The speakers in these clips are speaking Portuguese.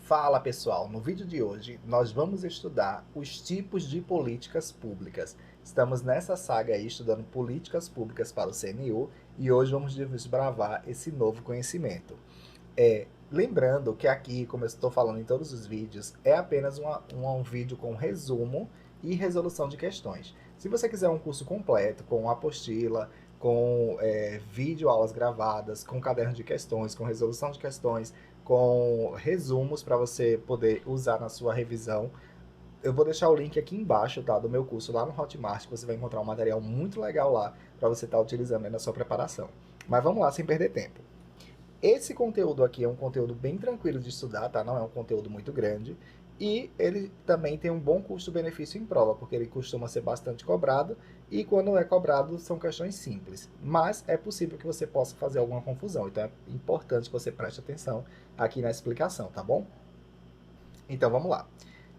Fala pessoal, no vídeo de hoje nós vamos estudar os tipos de políticas públicas. Estamos nessa saga aí estudando políticas públicas para o CNU e hoje vamos desbravar esse novo conhecimento. Lembrando que aqui, como eu estou falando em todos os vídeos, é apenas um vídeo com resumo e resolução de questões. Se você quiser um curso completo, com apostila, com vídeo aulas gravadas, com caderno de questões, com resolução de questões, com resumos para você poder usar na sua revisão, eu vou deixar o link aqui embaixo, tá, do meu curso lá no Hotmart, que você vai encontrar um material muito legal lá para você estar utilizando aí na sua preparação. Mas vamos lá, sem perder tempo. Esse conteúdo aqui é um conteúdo bem tranquilo de estudar, tá? Não é um conteúdo muito grande. E ele também tem um bom custo-benefício em prova, porque ele costuma ser bastante cobrado. E quando é cobrado, são questões simples. Mas é possível que você possa fazer alguma confusão. Então é importante que você preste atenção aqui na explicação, tá bom? Então vamos lá.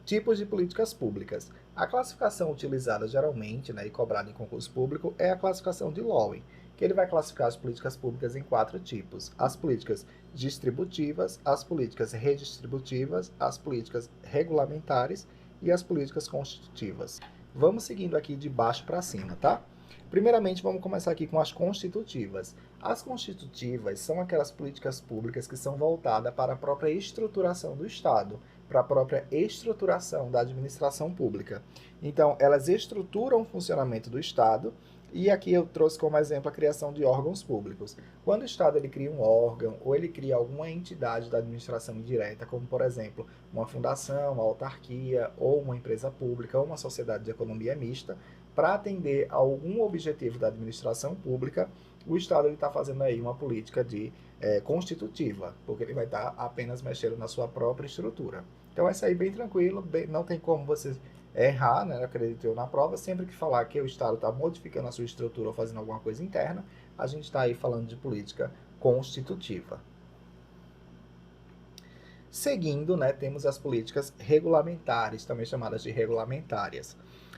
Tipos de políticas públicas. A classificação utilizada geralmente, e cobrada em concurso público é a classificação de Lowen, que ele vai classificar as políticas públicas em 4 tipos: as políticas distributivas, as políticas redistributivas, as políticas regulamentares e as políticas constitutivas. Vamos seguindo aqui de baixo para cima, tá? Primeiramente, vamos começar aqui com as constitutivas. As constitutivas são aquelas políticas públicas que são voltadas para a própria estruturação do Estado, para a própria estruturação da administração pública. Então, elas estruturam o funcionamento do Estado, e aqui eu trouxe como exemplo a criação de órgãos públicos. Quando o Estado ele cria um órgão ou ele cria alguma entidade da administração indireta, como por exemplo uma fundação, uma autarquia ou uma empresa pública ou uma sociedade de economia mista, para atender a algum objetivo da administração pública, o Estado está fazendo aí uma política constitutiva, porque ele vai estar apenas mexendo na sua própria estrutura. Então, essa aí bem tranquilo, não tem como você errar, né, acredito eu, na prova. Sempre que falar que o Estado está modificando a sua estrutura ou fazendo alguma coisa interna, a gente está aí falando de política constitutiva. Seguindo, temos as políticas regulamentares, também chamadas de regulamentárias.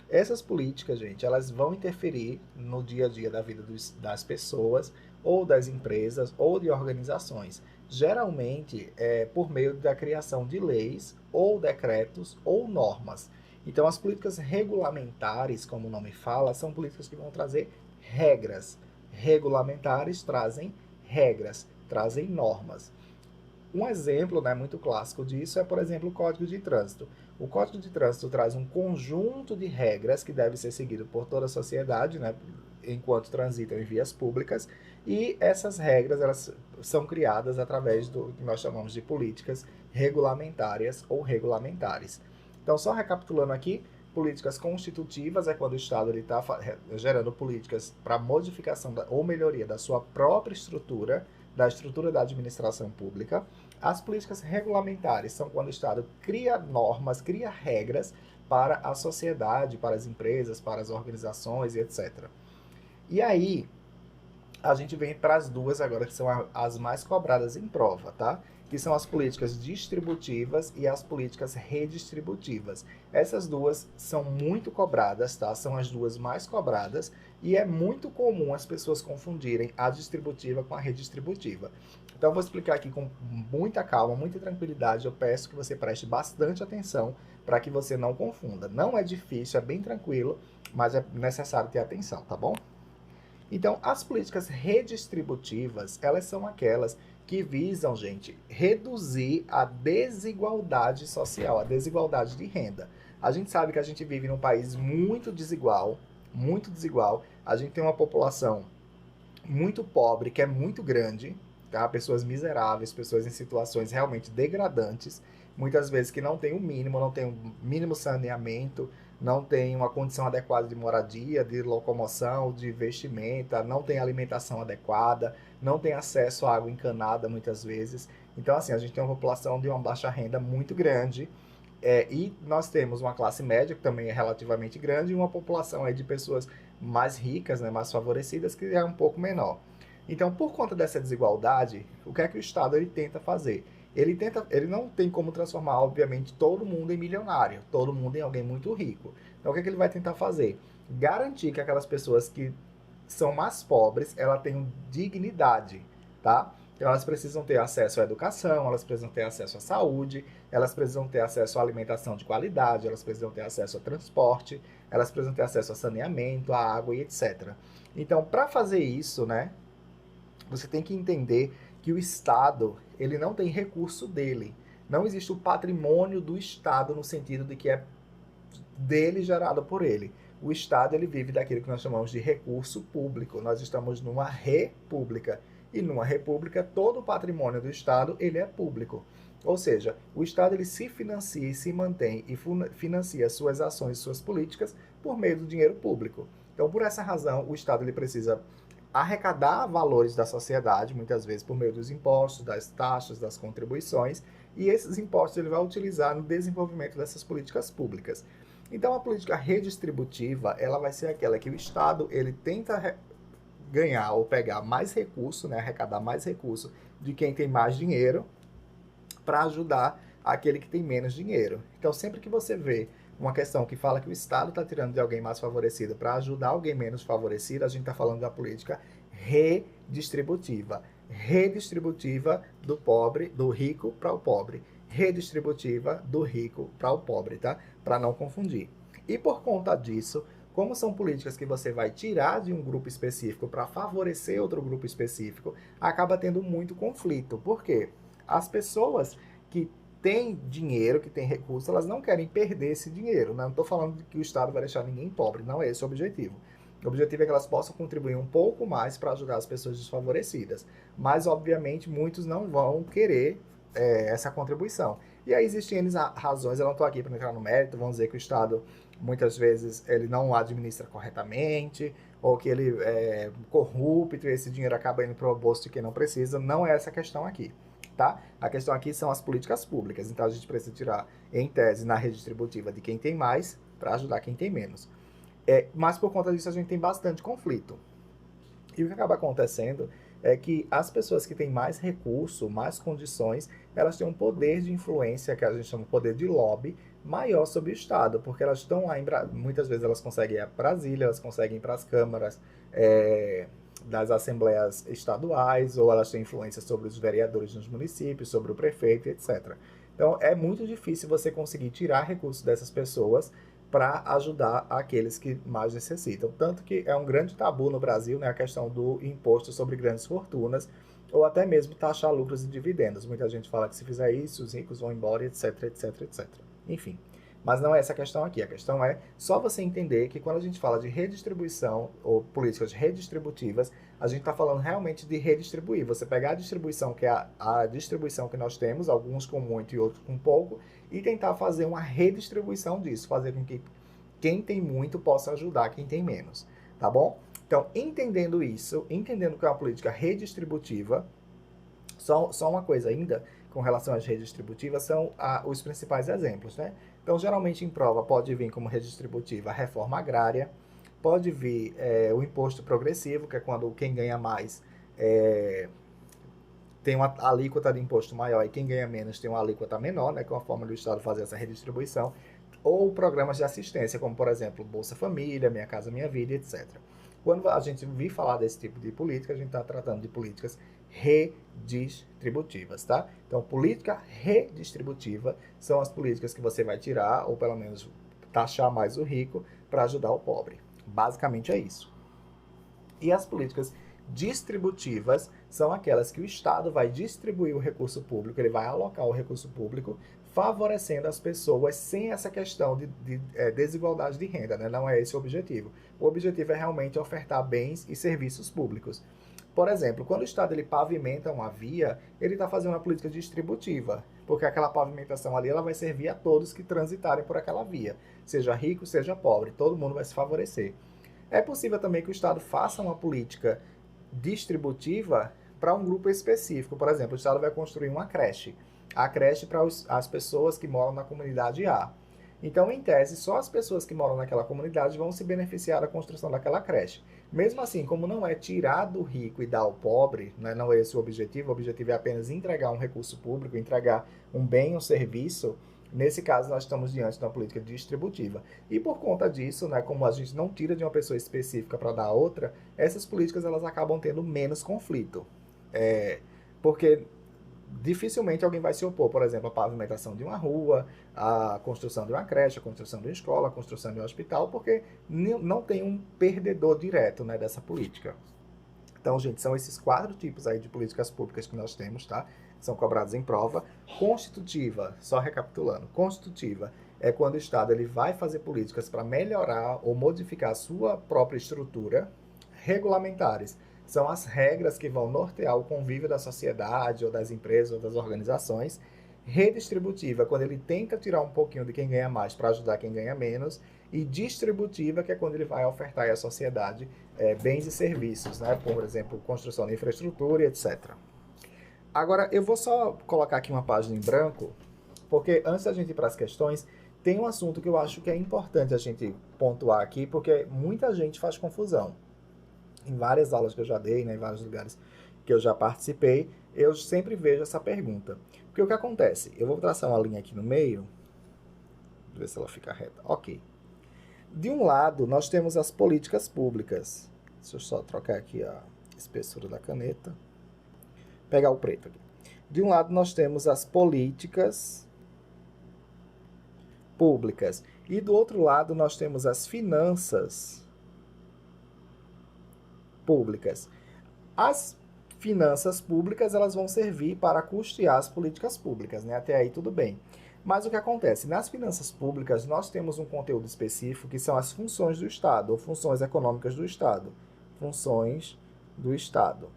Essas políticas, gente, elas vão interferir no dia a dia da vida das pessoas, ou das empresas, ou de organizações. Geralmente, por meio da criação de leis, ou decretos, ou normas. Então, as políticas regulamentares, como o nome fala, são políticas que vão trazer regras. Regulamentares trazem regras, trazem normas. Um exemplo muito clássico disso é, por exemplo, o Código de Trânsito. O Código de Trânsito traz um conjunto de regras que deve ser seguido por toda a sociedade, enquanto transitam em vias públicas, e essas regras elas são criadas através do que nós chamamos de políticas regulamentárias ou regulamentares. Então, só recapitulando aqui, políticas constitutivas é quando o Estado está gerando políticas para modificação ou melhoria da sua própria estrutura, da estrutura da administração pública. As políticas regulamentares são quando o Estado cria normas, cria regras para a sociedade, para as empresas, para as organizações e etc. E aí, a gente vem para as duas agora, que são as mais cobradas em prova, tá? Que são as políticas distributivas e as políticas redistributivas. Essas duas são muito cobradas, tá? São as duas mais cobradas e é muito comum as pessoas confundirem a distributiva com a redistributiva. Então, eu vou explicar aqui com muita calma, muita tranquilidade. Eu peço que você preste bastante atenção para que você não confunda. Não é difícil, é bem tranquilo, mas é necessário ter atenção, tá bom? Então, as políticas redistributivas, elas são aquelas que visam, gente, reduzir a desigualdade social, a desigualdade de renda. A gente sabe que a gente vive num país muito desigual, muito desigual. A gente tem uma população muito pobre, que é muito grande, tá? Pessoas miseráveis, pessoas em situações realmente degradantes, muitas vezes que não tem o mínimo, não tem o mínimo saneamento, não tem uma condição adequada de moradia, de locomoção, de vestimenta, não tem alimentação adequada, não tem acesso à água encanada muitas vezes. Então, assim, a gente tem uma população de uma baixa renda muito grande, e nós temos uma classe média, que também é relativamente grande, e uma população aí de pessoas mais ricas, mais favorecidas, que é um pouco menor. Então, por conta dessa desigualdade, o que é que o Estado ele tenta fazer? Ele não tem como transformar, obviamente, todo mundo em milionário, todo mundo em alguém muito rico. Então, o que é que ele vai tentar fazer? Garantir que aquelas pessoas que são mais pobres, elas tenham dignidade, tá? Então, elas precisam ter acesso à educação, elas precisam ter acesso à saúde, elas precisam ter acesso à alimentação de qualidade, elas precisam ter acesso ao transporte, elas precisam ter acesso a saneamento, à água e etc. Então, para fazer isso, né, você tem que entender que o Estado, ele não tem recurso dele. Não existe o patrimônio do Estado no sentido de que é dele gerado por ele. O Estado, ele vive daquilo que nós chamamos de recurso público. Nós estamos numa república. E numa república, todo o patrimônio do Estado, ele é público. Ou seja, o Estado, ele se financia e se mantém e financia suas ações e suas políticas por meio do dinheiro público. Então, por essa razão, o Estado, ele precisa arrecadar valores da sociedade, muitas vezes por meio dos impostos, das taxas, das contribuições, e esses impostos ele vai utilizar no desenvolvimento dessas políticas públicas. Então, a política redistributiva, ela vai ser aquela que o Estado, ele tenta ganhar ou pegar mais recurso, né, arrecadar mais recurso de quem tem mais dinheiro, para ajudar aquele que tem menos dinheiro. Então, sempre que você vê uma questão que fala que o Estado está tirando de alguém mais favorecido para ajudar alguém menos favorecido, a gente está falando da política redistributiva. Redistributiva do pobre, do rico para o pobre. Redistributiva do rico para o pobre, tá? Para não confundir. E por conta disso, como são políticas que você vai tirar de um grupo específico para favorecer outro grupo específico, acaba tendo muito conflito. Por quê? As pessoas que têm dinheiro, que têm recursos, elas não querem perder esse dinheiro. Não estou falando de que o Estado vai deixar ninguém pobre, não é esse o objetivo. O objetivo é que elas possam contribuir um pouco mais para ajudar as pessoas desfavorecidas. Mas, obviamente, muitos não vão querer essa contribuição. E aí existem razões, eu não estou aqui para entrar no mérito, vão dizer que o Estado, muitas vezes, ele não administra corretamente, ou que ele é corrupto e esse dinheiro acaba indo para o bolso de quem não precisa. Não é essa a questão aqui. Tá? A questão aqui são as políticas públicas. Então, a gente precisa tirar, em tese, na redistributiva de quem tem mais para ajudar quem tem menos. Mas, por conta disso, a gente tem bastante conflito. E o que acaba acontecendo é que as pessoas que têm mais recurso, mais condições, elas têm um poder de influência, que a gente chama de poder de lobby, maior sobre o Estado, porque elas estão lá, muitas vezes elas conseguem ir a Brasília, elas conseguem ir para as câmaras das assembleias estaduais, ou elas têm influência sobre os vereadores nos municípios, sobre o prefeito, etc. Então, é muito difícil você conseguir tirar recursos dessas pessoas para ajudar aqueles que mais necessitam. Tanto que é um grande tabu no Brasil, né, a questão do imposto sobre grandes fortunas, ou até mesmo taxar lucros e dividendos. Muita gente fala que se fizer isso, os ricos vão embora, etc, etc, etc. Enfim, mas não é essa a questão aqui. A questão é só você entender que quando a gente fala de redistribuição ou políticas redistributivas, a gente está falando realmente de redistribuir. Você pegar a distribuição, que é a distribuição que nós temos, alguns com muito e outros com pouco, e tentar fazer uma redistribuição disso, fazer com que quem tem muito possa ajudar quem tem menos, tá bom? Então, entendendo isso, entendendo que é uma política redistributiva, só uma coisa ainda com relação às redistributivas são os principais exemplos, né? Então, geralmente em prova pode vir como redistributiva a reforma agrária, pode vir o imposto progressivo, que é quando quem ganha mais tem uma alíquota de imposto maior e quem ganha menos tem uma alíquota menor, né, que é uma forma do Estado fazer essa redistribuição, ou programas de assistência, como por exemplo Bolsa Família, Minha Casa Minha Vida, etc. Quando a gente vir falar desse tipo de política, a gente está tratando de políticas redistributivas, tá? Então, política redistributiva são as políticas que você vai tirar, ou pelo menos taxar mais o rico para ajudar o pobre. Basicamente é isso. E as políticas distributivas são aquelas que o Estado vai distribuir o recurso público, ele vai alocar o recurso público, favorecendo as pessoas sem essa questão de desigualdade de renda, né? Não é esse o objetivo. O objetivo é realmente ofertar bens e serviços públicos. Por exemplo, quando o Estado ele pavimenta uma via, ele está fazendo uma política distributiva, porque aquela pavimentação ali ela vai servir a todos que transitarem por aquela via, seja rico, seja pobre, todo mundo vai se favorecer. É possível também que o Estado faça uma política distributiva para um grupo específico. Por exemplo, o Estado vai construir uma creche. A creche para as pessoas que moram na comunidade A. Então, em tese, só as pessoas que moram naquela comunidade vão se beneficiar da construção daquela creche. Mesmo assim, como não é tirar do rico e dar ao pobre, né, não é esse o objetivo é apenas entregar um recurso público, entregar um bem ou serviço. Nesse caso, nós estamos diante de uma política distributiva. E por conta disso, né, como a gente não tira de uma pessoa específica para dar a outra, essas políticas elas acabam tendo menos conflito. Porque dificilmente alguém vai se opor, por exemplo, à pavimentação de uma rua, à construção de uma creche, à construção de uma escola, à construção de um hospital, porque não tem um perdedor direto, né, dessa política. Então, gente, são esses 4 tipos aí de políticas públicas que nós temos, tá? São cobrados em prova. Constitutiva, só recapitulando, constitutiva é quando o Estado ele vai fazer políticas para melhorar ou modificar a sua própria estrutura. Regulamentares são as regras que vão nortear o convívio da sociedade, ou das empresas, ou das organizações. Redistributiva, quando ele tenta tirar um pouquinho de quem ganha mais para ajudar quem ganha menos. E distributiva, que é quando ele vai ofertar à sociedade bens e serviços, né? Por exemplo, construção de infraestrutura e etc. Agora, eu vou só colocar aqui uma página em branco, porque antes da gente ir para as questões, tem um assunto que eu acho que é importante a gente pontuar aqui, porque muita gente faz confusão. Em várias aulas que eu já dei, né, em vários lugares que eu já participei, eu sempre vejo essa pergunta. Porque o que acontece? Eu vou traçar uma linha aqui no meio, ver se ela fica reta. Ok. De um lado, nós temos as políticas públicas. Deixa eu só trocar aqui a espessura da caneta. Pegar o preto aqui. De um lado, nós temos as políticas públicas. E do outro lado, nós temos as finanças públicas. As finanças públicas, elas vão servir para custear as políticas públicas, né? Até aí tudo bem. Mas o que acontece? Nas finanças públicas, nós temos um conteúdo específico que são as funções do Estado, ou funções econômicas do Estado. Funções do Estado.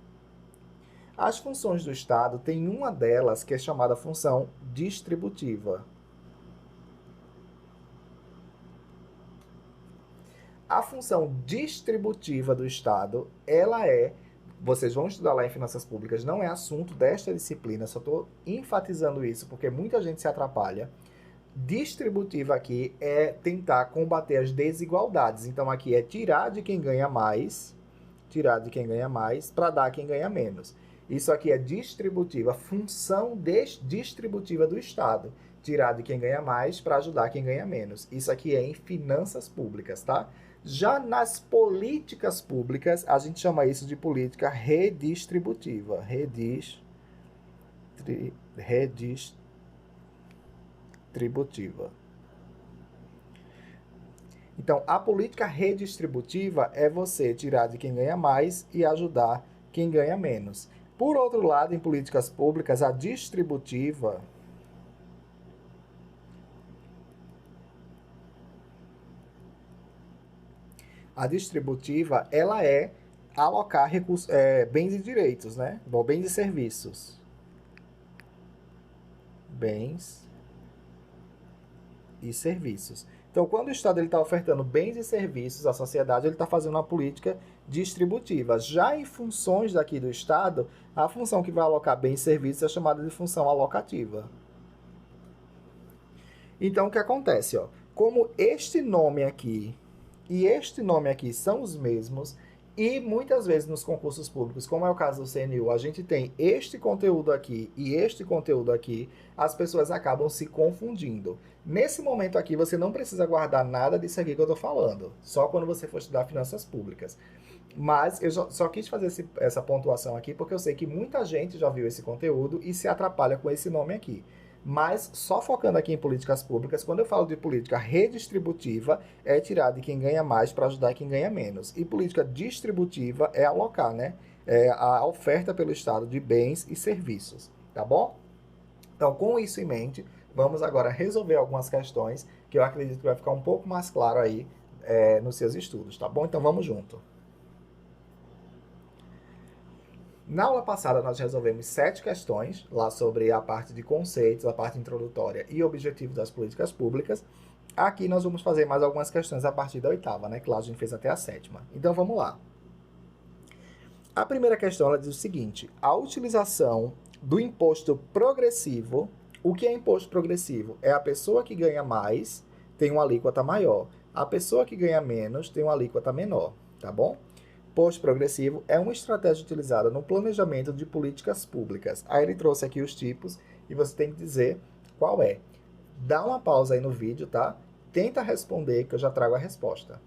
As funções do Estado tem uma delas que é chamada função distributiva. A função distributiva do Estado, ela é, vocês vão estudar lá em Finanças Públicas, não é assunto desta disciplina, só estou enfatizando isso porque muita gente se atrapalha. Distributiva aqui é tentar combater as desigualdades. Então aqui é tirar de quem ganha mais para dar a quem ganha menos. Isso aqui é distributiva, função distributiva do Estado. Tirar de quem ganha mais para ajudar quem ganha menos. Isso aqui é em finanças públicas, tá? Já nas políticas públicas, a gente chama isso de política redistributiva. Redistributiva. Então, a política redistributiva é você tirar de quem ganha mais e ajudar quem ganha menos. Por outro lado, em políticas públicas, a distributiva ela é alocar recursos, bens e direitos, né? Bom, bens e serviços. Bens e serviços. Então, quando o Estado está ofertando bens e serviços à sociedade, ele está fazendo uma política distributiva. Já em funções daqui do Estado, a função que vai alocar bens e serviços é chamada de função alocativa. Então, o que acontece? Ó? Como este nome aqui e este nome aqui são os mesmos, e muitas vezes nos concursos públicos, como é o caso do CNU, a gente tem este conteúdo aqui e este conteúdo aqui, as pessoas acabam se confundindo. Nesse momento aqui, você não precisa guardar nada disso aqui que eu estou falando, só quando você for estudar finanças públicas. Mas eu só quis fazer essa pontuação aqui porque eu sei que muita gente já viu esse conteúdo e se atrapalha com esse nome aqui. Mas, só focando aqui em políticas públicas, quando eu falo de política redistributiva, é tirar de quem ganha mais para ajudar quem ganha menos. E política distributiva é alocar, né? É a oferta pelo Estado de bens e serviços, tá bom? Então, com isso em mente, vamos agora resolver algumas questões que eu acredito que vai ficar um pouco mais claro aí nos seus estudos, tá bom? Então, vamos junto. Na aula passada, nós resolvemos 7 questões lá sobre a parte de conceitos, a parte introdutória e objetivo das políticas públicas. Aqui nós vamos fazer mais algumas questões a partir da 8ª, né? Que lá a gente fez até a 7ª. Então, vamos lá. A primeira questão, ela diz o seguinte: a utilização do imposto progressivo. O que é imposto progressivo? É a pessoa que ganha mais tem uma alíquota maior. A pessoa que ganha menos tem uma alíquota menor, tá bom? Imposto progressivo é uma estratégia utilizada no planejamento de políticas públicas. Aí ele trouxe aqui os tipos e você tem que dizer qual é. Dá uma pausa aí no vídeo, tá? Tenta responder que eu já trago a resposta.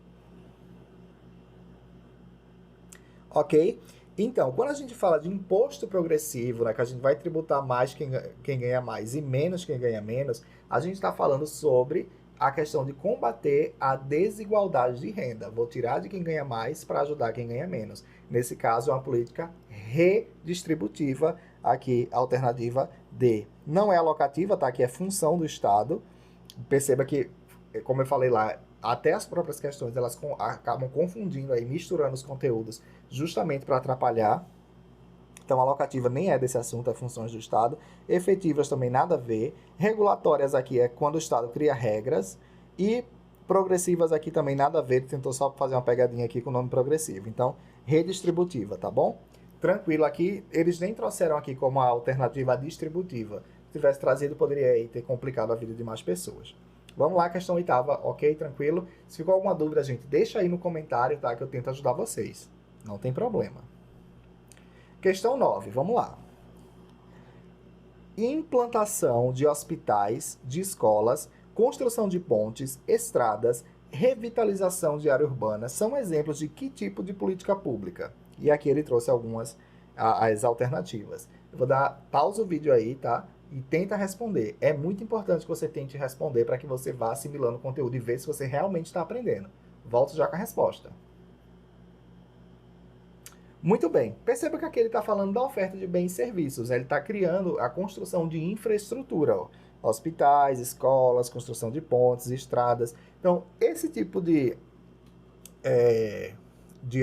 Ok? Então, quando a gente fala de imposto progressivo, né, que a gente vai tributar mais quem ganha mais e menos quem ganha menos, a gente está falando sobre a questão de combater a desigualdade de renda. Vou tirar de quem ganha mais para ajudar quem ganha menos. Nesse caso, é uma política redistributiva, aqui, alternativa D. Não é alocativa, tá? Que é função do Estado. Perceba que, como eu falei lá, até as próprias questões elas acabam confundindo aí, misturando os conteúdos justamente para atrapalhar. Então, alocativa nem é desse assunto, é funções do Estado. Efetivas também nada a ver. Regulatórias aqui é quando o Estado cria regras. E progressivas aqui também nada a ver. Tentou só fazer uma pegadinha aqui com o nome progressivo. Então, redistributiva, tá bom? Tranquilo aqui. Eles nem trouxeram aqui como a alternativa distributiva. Se tivesse trazido, poderia aí ter complicado a vida de mais pessoas. Vamos lá, questão oitava, ok? Tranquilo? Se ficou alguma dúvida, gente, deixa aí no comentário, tá? Que eu tento ajudar vocês. Não tem problema. Questão 9, vamos lá. Implantação de hospitais, de escolas, construção de pontes, estradas, revitalização de área urbana são exemplos de que tipo de política pública? E aqui ele trouxe algumas as alternativas. Eu vou dar pausa o vídeo aí, tá? E tenta responder. É muito importante que você tente responder para que você vá assimilando o conteúdo e ver se você realmente está aprendendo. Volto já com a resposta. Muito bem. Perceba que aqui ele está falando da oferta de bens e serviços. Ele está criando a construção de infraestrutura. Ó. Hospitais, escolas, construção de pontes, estradas. Então, esse tipo de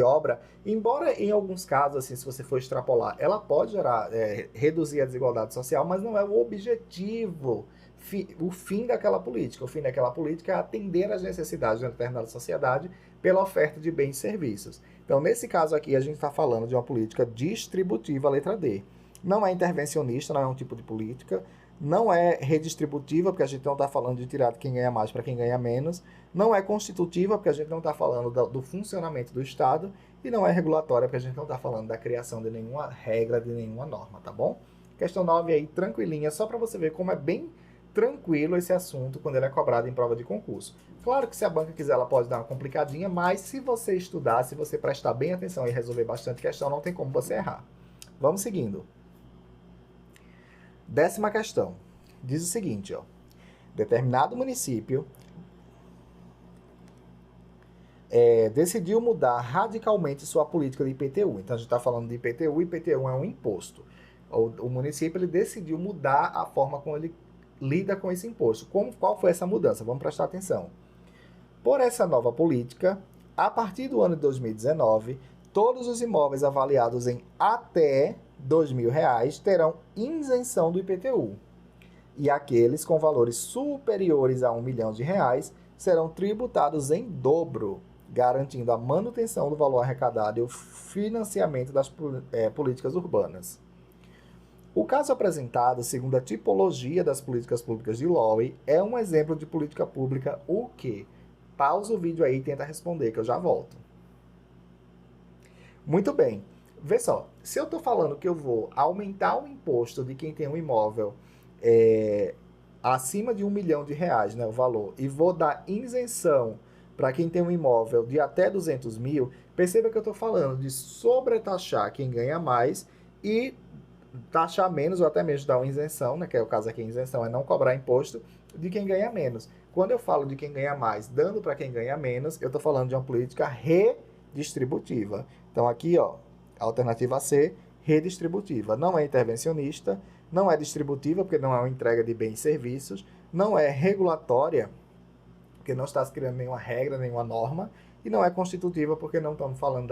obra, embora em alguns casos, assim, se você for extrapolar, ela pode reduzir a desigualdade social, mas não é o objetivo, o fim daquela política. O fim daquela política é atender às necessidades de uma determinada sociedade pela oferta de bens e serviços. Então, nesse caso aqui, a gente está falando de uma política distributiva, letra D. Não é intervencionista, não é um tipo de política. Não é redistributiva, porque a gente não está falando de tirar de quem ganha mais para quem ganha menos. Não é constitutiva, porque a gente não está falando do funcionamento do Estado. E não é regulatória, porque a gente não está falando da criação de nenhuma regra, de nenhuma norma, tá bom? Questão 9 aí, tranquilinha, só para você ver como é bem tranquilo esse assunto quando ele é cobrado em prova de concurso. Claro que se a banca quiser, ela pode dar uma complicadinha, mas se você estudar, se você prestar bem atenção e resolver bastante questão, não tem como você errar. Vamos seguindo. 10ª questão. Diz o seguinte, ó. Determinado município decidiu mudar radicalmente sua política de IPTU. Então, a gente está falando de IPTU. IPTU é um imposto. O município ele decidiu mudar a forma como ele lida com esse imposto. Qual foi essa mudança? Vamos prestar atenção. Por essa nova política, a partir do ano de 2019, todos os imóveis avaliados em até R$2.000 terão isenção do IPTU. E aqueles com valores superiores a R$1 milhão serão tributados em dobro, garantindo a manutenção do valor arrecadado e o financiamento das políticas urbanas. O caso apresentado, segundo a tipologia das políticas públicas de Lowy, é um exemplo de política pública o quê? Pausa o vídeo aí e tenta responder, que eu já volto. Muito bem. Vê só, se eu estou falando que eu vou aumentar o imposto de quem tem um imóvel acima de R$1 milhão, né, o valor, e vou dar isenção para quem tem um imóvel de até 200 mil, perceba que eu estou falando de sobretaxar quem ganha mais e taxar menos ou até mesmo dar uma isenção, né, que é o caso aqui, a isenção é não cobrar imposto de quem ganha menos. Quando eu falo de quem ganha mais dando para quem ganha menos, eu estou falando de uma política redistributiva. Então aqui, ó, a alternativa C, redistributiva. Não é intervencionista, não é distributiva, porque não é uma entrega de bens e serviços, não é regulatória, porque não está se criando nenhuma regra, nenhuma norma, e não é constitutiva, porque não estamos falando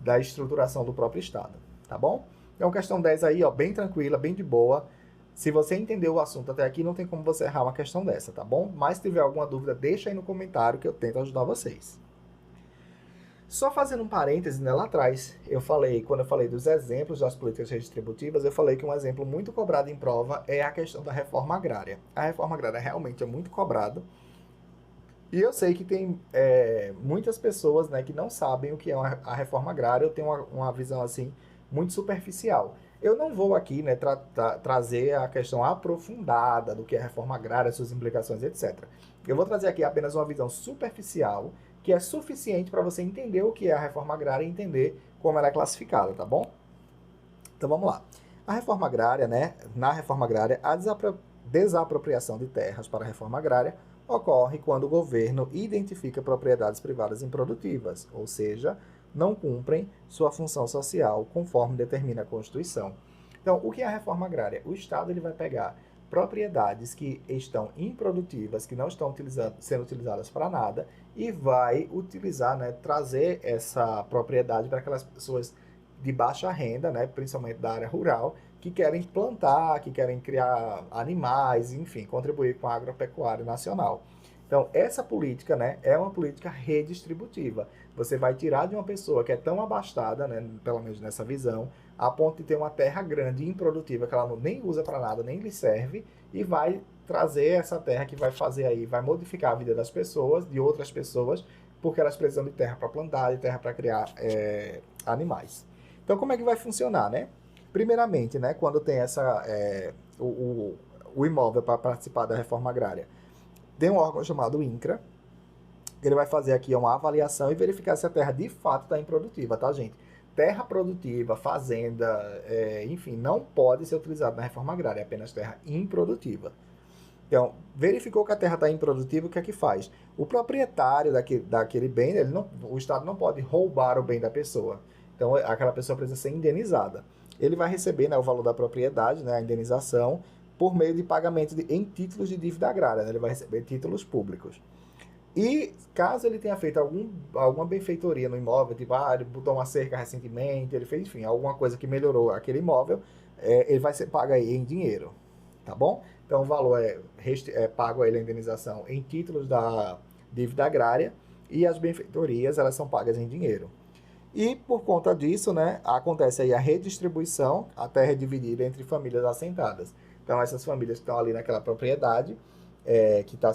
da estruturação do próprio Estado, tá bom? Então, questão 10 aí, ó, bem tranquila, bem de boa. Se você entendeu o assunto até aqui, não tem como você errar uma questão dessa, tá bom? Mas se tiver alguma dúvida, deixa aí no comentário que eu tento ajudar vocês. Só fazendo um parêntese, né, lá atrás, quando eu falei dos exemplos das políticas redistributivas, eu falei que um exemplo muito cobrado em prova é a questão da reforma agrária. A reforma agrária realmente é muito cobrada. E eu sei que tem muitas pessoas, né, que não sabem o que é a reforma agrária. Eu tenho uma visão assim muito superficial. Eu não vou aqui, né, trazer a questão aprofundada do que é a reforma agrária, suas implicações, etc. Eu vou trazer aqui apenas uma visão superficial que é suficiente para você entender o que é a reforma agrária e entender como ela é classificada, tá bom? Então vamos lá. A reforma agrária, né? Na reforma agrária, a desapropriação de terras para a reforma agrária ocorre quando o governo identifica propriedades privadas improdutivas, ou seja, não cumprem sua função social conforme determina a Constituição. Então, o que é a reforma agrária? O Estado ele vai pegar propriedades que estão improdutivas, que não estão sendo utilizadas para nada, e vai utilizar, né, trazer essa propriedade para aquelas pessoas de baixa renda, né, principalmente da área rural, que querem plantar, que querem criar animais, enfim, contribuir com a agropecuária nacional. Então, essa política, né, é uma política redistributiva. Você vai tirar de uma pessoa que é tão abastada, né, pelo menos nessa visão, a ponto de ter uma terra grande e improdutiva que ela nem usa para nada, nem lhe serve, e vai trazer essa terra que vai fazer aí, vai modificar a vida das pessoas, de outras pessoas, porque elas precisam de terra para plantar, de terra para criar animais. Então, como é que vai funcionar, né? Primeiramente, né, quando tem o imóvel para participar da reforma agrária, tem um órgão chamado INCRA, que ele vai fazer aqui uma avaliação e verificar se a terra de fato está improdutiva, tá, gente? Terra produtiva, fazenda, enfim, não pode ser utilizada na reforma agrária, é apenas terra improdutiva. Então, verificou que a terra está improdutiva, o que é que faz? O proprietário daquele bem, o Estado não pode roubar o bem da pessoa. Então, aquela pessoa precisa ser indenizada. Ele vai receber, né, o valor da propriedade, né, a indenização, por meio de pagamento em títulos de dívida agrária. Né, ele vai receber títulos públicos. E caso ele tenha feito alguma benfeitoria no imóvel, tipo, ele botou uma cerca recentemente, ele fez, enfim, alguma coisa que melhorou aquele imóvel, ele vai ser pago aí em dinheiro, tá bom? Então o valor é pago aí a indenização em títulos da dívida agrária e as benfeitorias, elas são pagas em dinheiro. E por conta disso, né, acontece aí a redistribuição, a terra é dividida entre famílias assentadas. Então essas famílias que estão ali naquela propriedade, que está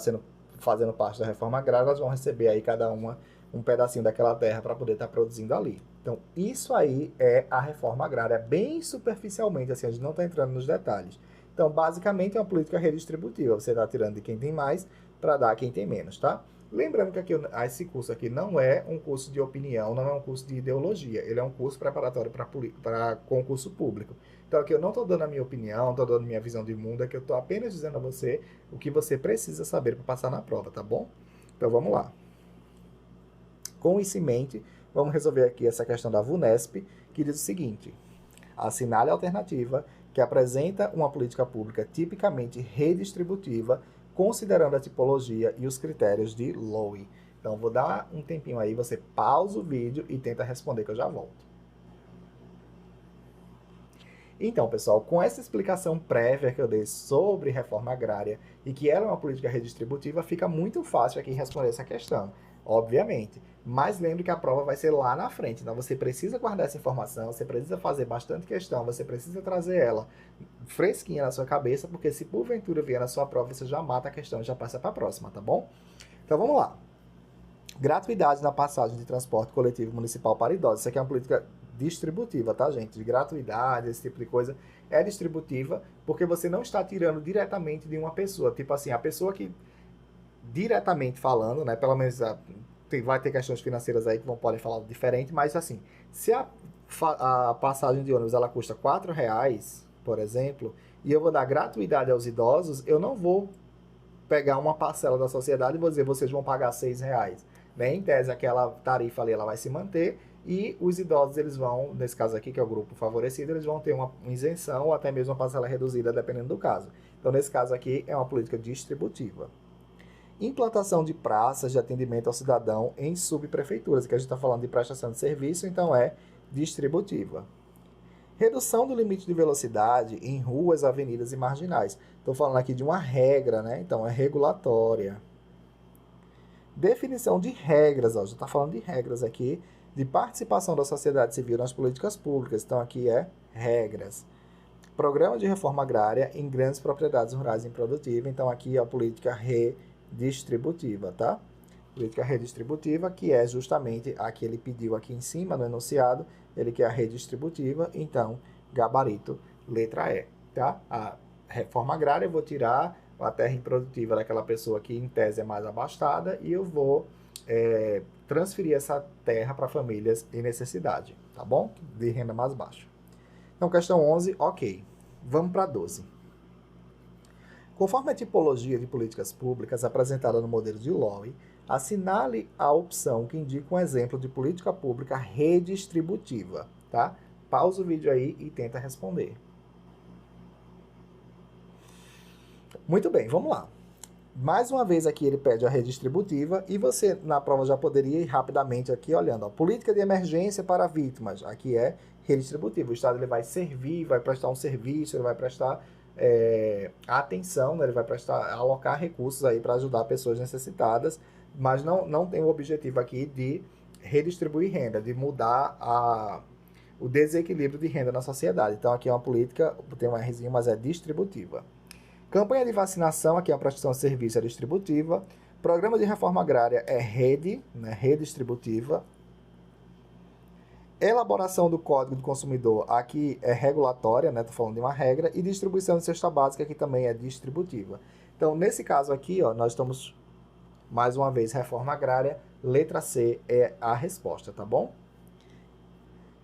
fazendo parte da reforma agrária, elas vão receber aí cada uma um pedacinho daquela terra para poder estar produzindo ali. Então isso aí é a reforma agrária, bem superficialmente, assim, a gente não está entrando nos detalhes. Então basicamente é uma política redistributiva, você está tirando de quem tem mais para dar a quem tem menos, tá? Lembrando que esse curso aqui não é um curso de opinião, não é um curso de ideologia, ele é um curso preparatório para concurso público. Então aqui eu não estou dando a minha opinião, estou dando a minha visão de mundo, é que eu estou apenas dizendo a você o que você precisa saber para passar na prova, tá bom? Então vamos lá. Com isso em mente, vamos resolver aqui essa questão da VUNESP, que diz o seguinte: assinale a alternativa que apresenta uma política pública tipicamente redistributiva, considerando a tipologia e os critérios de Lowy. Então, vou dar um tempinho aí, você pausa o vídeo e tenta responder que eu já volto. Então, pessoal, com essa explicação prévia que eu dei sobre reforma agrária e que ela é uma política redistributiva, fica muito fácil aqui responder essa questão, obviamente. Mas lembre que a prova vai ser lá na frente, então você precisa guardar essa informação, você precisa fazer bastante questão, você precisa trazer ela fresquinha na sua cabeça, porque se porventura vier na sua prova, você já mata a questão e já passa para a próxima, tá bom? Então vamos lá. Gratuidade na passagem de transporte coletivo municipal para idosos. Isso aqui é uma política distributiva, tá, gente? De gratuidade, esse tipo de coisa. É distributiva porque você não está tirando diretamente de uma pessoa. Tipo assim, a pessoa que, diretamente falando, né, pelo menos vai ter questões financeiras aí que podem falar diferente, mas assim, se a passagem de ônibus ela custa R$4, por exemplo, e eu vou dar gratuidade aos idosos, eu não vou pegar uma parcela da sociedade e vou dizer, vocês vão pagar R$6. Né? Em tese, aquela tarifa ali ela vai se manter e os idosos, eles vão, nesse caso aqui, que é o grupo favorecido, eles vão ter uma isenção ou até mesmo uma parcela reduzida, dependendo do caso. Então, nesse caso aqui, é uma política distributiva. Implantação de praças de atendimento ao cidadão em subprefeituras, que a gente está falando de prestação de serviço, então é distributiva. Redução do limite de velocidade em ruas, avenidas e marginais. Estou falando aqui de uma regra, né? Então é regulatória. Definição de regras, ó, já está falando de regras aqui, de participação da sociedade civil nas políticas públicas. Então aqui é regras. Programa de reforma agrária em grandes propriedades rurais improdutivas. Então aqui é a política redistributiva, tá? Política redistributiva, que é justamente a que ele pediu aqui em cima no enunciado, ele quer a redistributiva, então, gabarito, letra E, tá? A reforma agrária eu vou tirar a terra improdutiva daquela pessoa que, em tese, é mais abastada e eu vou transferir essa terra para famílias em necessidade, tá bom? De renda mais baixa. Então, questão 11, ok. Vamos para 12. Conforme a tipologia de políticas públicas apresentada no modelo de Lowy, assinale a opção que indica um exemplo de política pública redistributiva, tá? Pausa o vídeo aí e tenta responder. Muito bem, vamos lá. Mais uma vez aqui ele pede a redistributiva e você na prova já poderia ir rapidamente aqui olhando. Ó, política de emergência para vítimas. Aqui é redistributivo. O Estado ele vai servir, vai prestar um serviço, ele vai prestar atenção, né? Ele vai alocar recursos aí para ajudar pessoas necessitadas, mas não tem o objetivo aqui de redistribuir renda, de mudar o desequilíbrio de renda na sociedade. Então aqui é uma política, tem um Rzinho, mas é distributiva. Campanha de vacinação, aqui é uma prestação de serviço, é distributiva. Programa de reforma agrária é redistributiva. Elaboração do Código do Consumidor, aqui é regulatória, né? Tô falando de uma regra. E distribuição de cesta básica, aqui também é distributiva. Então, nesse caso aqui, ó, nós estamos, mais uma vez, reforma agrária. Letra C é a resposta, tá bom?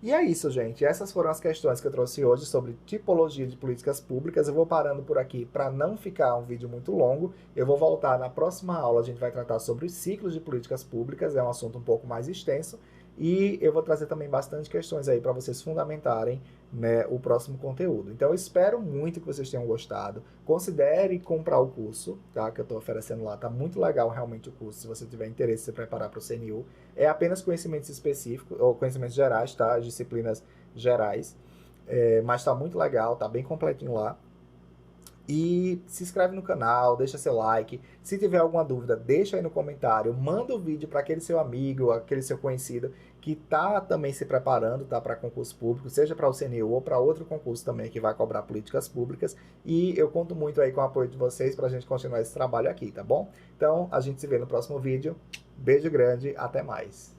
E é isso, gente. Essas foram as questões que eu trouxe hoje sobre tipologia de políticas públicas. Eu vou parando por aqui para não ficar um vídeo muito longo. Eu vou voltar na próxima aula, a gente vai tratar sobre os ciclos de políticas públicas, é um assunto um pouco mais extenso. E eu vou trazer também bastante questões aí para vocês fundamentarem, né, o próximo conteúdo. Então eu espero muito que vocês tenham gostado. Considere comprar o curso, tá, que eu estou oferecendo lá. Tá muito legal realmente o curso, se você tiver interesse em se preparar para o CNU. É apenas conhecimentos específicos, ou conhecimentos gerais, tá? Disciplinas gerais. Mas tá muito legal, tá bem completinho lá. E se inscreve no canal, deixa seu like. Se tiver alguma dúvida, deixa aí no comentário. Manda o vídeo para aquele seu amigo, aquele seu conhecido que tá também se preparando, tá, para concurso público, seja para o CNU ou para outro concurso também que vai cobrar políticas públicas. E eu conto muito aí com o apoio de vocês para a gente continuar esse trabalho aqui, tá bom? Então, a gente se vê no próximo vídeo. Beijo grande, até mais.